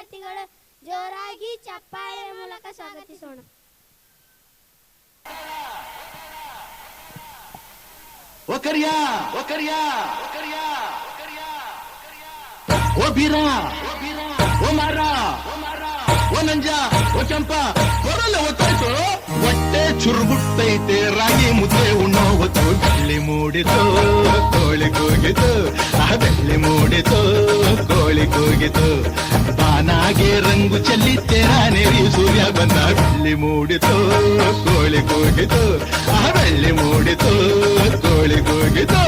ವಿದ್ಯಾರ್ಥಿಗಳು ಜೋರಾಗಿ ಚಪ್ಪಾಳೆ ಮೂಲಕ ಸ್ವಾಗತಿಸೋಣ. ಒಕರಿಯಾ ಒಕರಿಯಾ ಒಕರಿಯಾ ಓ ಬೀರ ಓ ಮಾರ ಓ ನಂಜ ಓ ಚಂಪ ಹೊರಲ್ಲ ಒತ್ತಾಯ್ತು ಹೊಟ್ಟೆ ಚುರುಗುಟ್ಟೈತೆ ರಾಗಿ ಮುದ್ದೆ ಉಣ್ಣೋ ಹೊತ್ತು ಬೆಳ್ಳಿ ಮೂಡಿತು ಕೋಳಿ ಕೂಗಿತು ಆ ಬೆಳ್ಳಿ ಮೂಡಿತು ಕೋಳಿ ಕೂಗಿತು ಬಾನಾಗೆ ರಂಗು ಚೆಲ್ಲಿತ್ತೇರಾನೇರಿ ಸೂರ್ಯ ಬಂದ ಬೆಳ್ಳಿ ಮೂಡಿತು ಕೋಳಿ ಕೂಗಿತು ಆ ಬೆಳ್ಳಿ ಮೂಡಿತು ಕೋಳಿ ಕೂಗಿತು.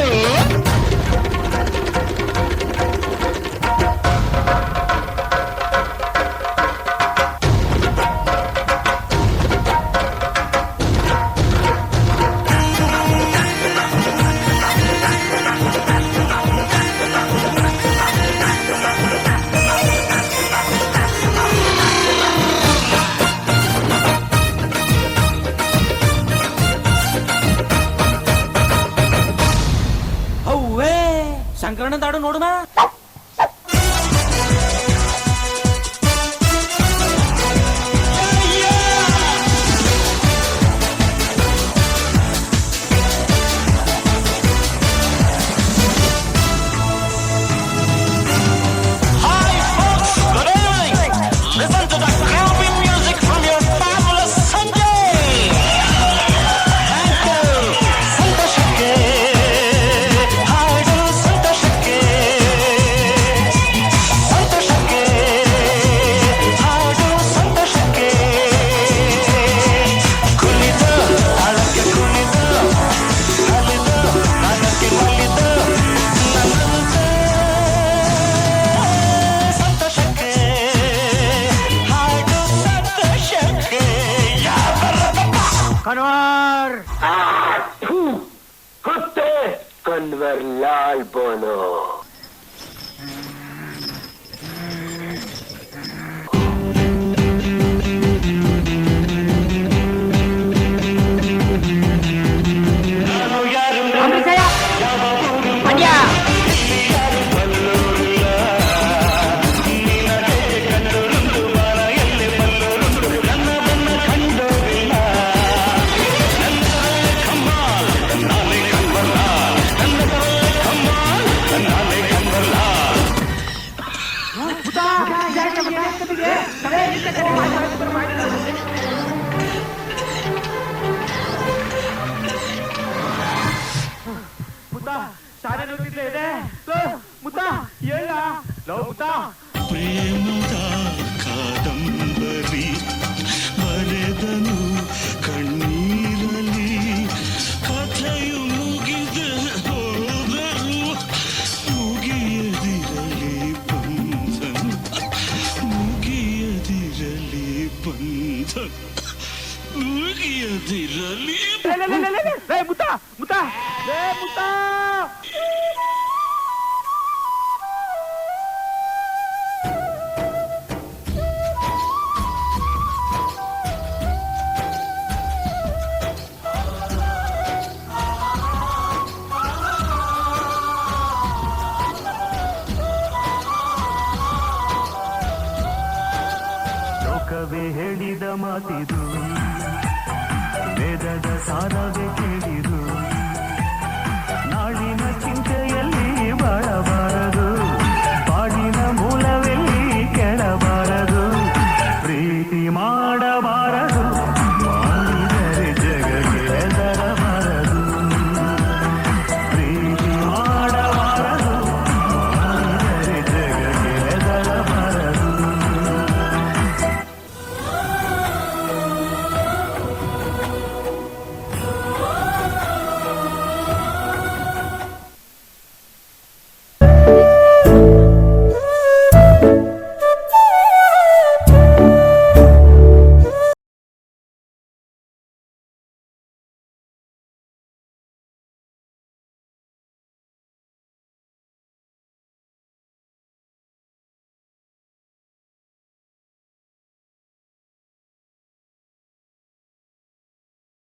ಸಂಕರಣ ದಾಡು ನೋಡುನ. कन्वर लाल बोलो. ಪ್ರೇಮದ ಕಾದಂಬರಿ ಬರೆದನು ಕಣ್ಣೀರಲಿ ಕಥೆಯು ಮುಗಿದ ಹೋದರು ಮುಗಿಯದಿರಲಿ ಬಂಧನ ಮುಗಿಯದಿರಲಿ ಬಂಧನ ಮುಗಿಯದಿರಲಿ ಮುತ್ತ ಮುತ್ತ ಮುತ್ತ. ಲೋಕವೇ ಹೇಳಿದ ಮಾತಿದು ವೇದದ ಸಾರವೇ ಕೇಳಿದು ನಾಳಿನ ಚಿಂತೆಯಲ್ಲಿ ಬಾಳ